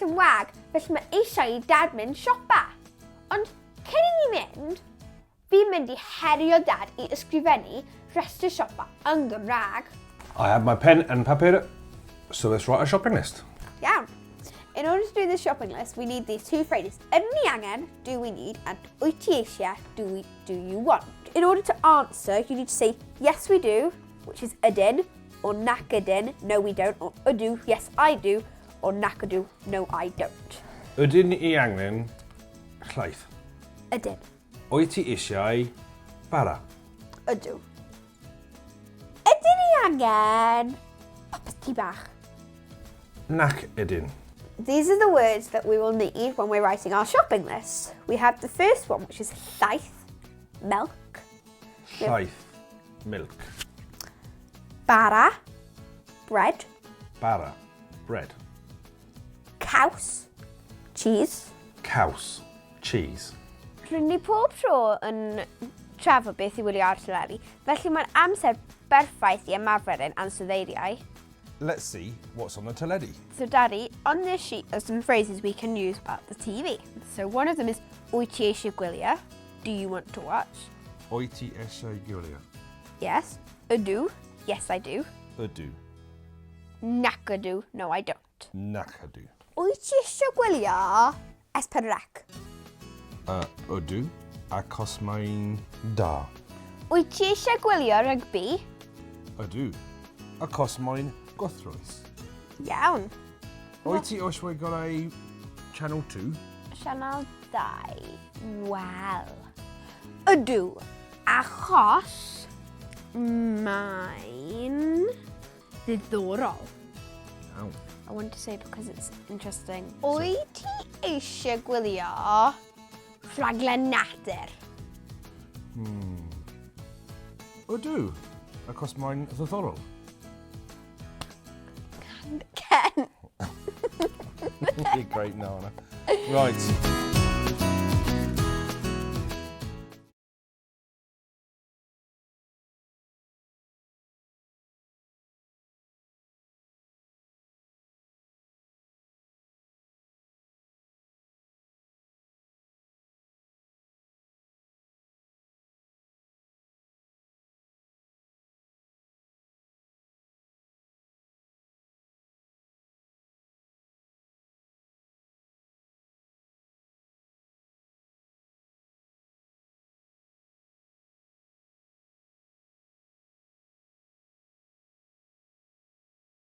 yn wag, felly mae eisiau i dad mynd siopa. Ond cyn i ni mynd, fi'n mynd i herio dad i ysgrifennu rhestr siopa yn Gymraeg. I have my pen and paper, so let's write a shopping list. Iawn. In order to do this shopping list, we need these two phrases. Ydyn ni angen, do we need, and wyt ti eisiau, do you want. In order to answer, you need to say, yes we do, which is ydyn, or nac ydyn, no we don't, or ydw, yes I do, or nac ydw, no I don't. Ydyn ni angen llaeth. Ydyn. Wyt ti eisiau bara. Ydw. Ydyn ni angen popeth bach. Nac ydyn. These are the words that we will need when we're writing our shopping list. We have the first one, which is llaeth, milk. Llaeth, milk. Bara, bread. Bara, bread. Caws, cheese. Caws, cheese. Rydyn ni pob tro yn trafod beth i wylio ar teledu, felly mae'n amser berffaith i ymarfer yn ansoddeiriau. Let's see what's on the teledu. So Daddy, on this sheet are some phrases we can use about the TV. So one of them is wyt ti eisiau gwylio? Do you want to watch? Wyt ti eisiau gwylio? Yes. Ydw? Yes I do. Ydw. Nac ydw? No I don't. Nac ydw. Wyt ti eisiau gwylio? Espenrec. Ydw, achos mae'n da. Wyt ti eisiau gwylio rygbi? Ydw, achos mae'n gwythroes. Iawn. Wyt ti eisiau gwylio Channel 2? Sianel 2. Wel. Ydw, achos mae'n ddiddorol. Iawn. I want to say because it's interesting. Wyt ti eisiau gwylio rhaglen natur? Ydw, achos mae'n ddiddorol. Ken. You're great, Nana. Right.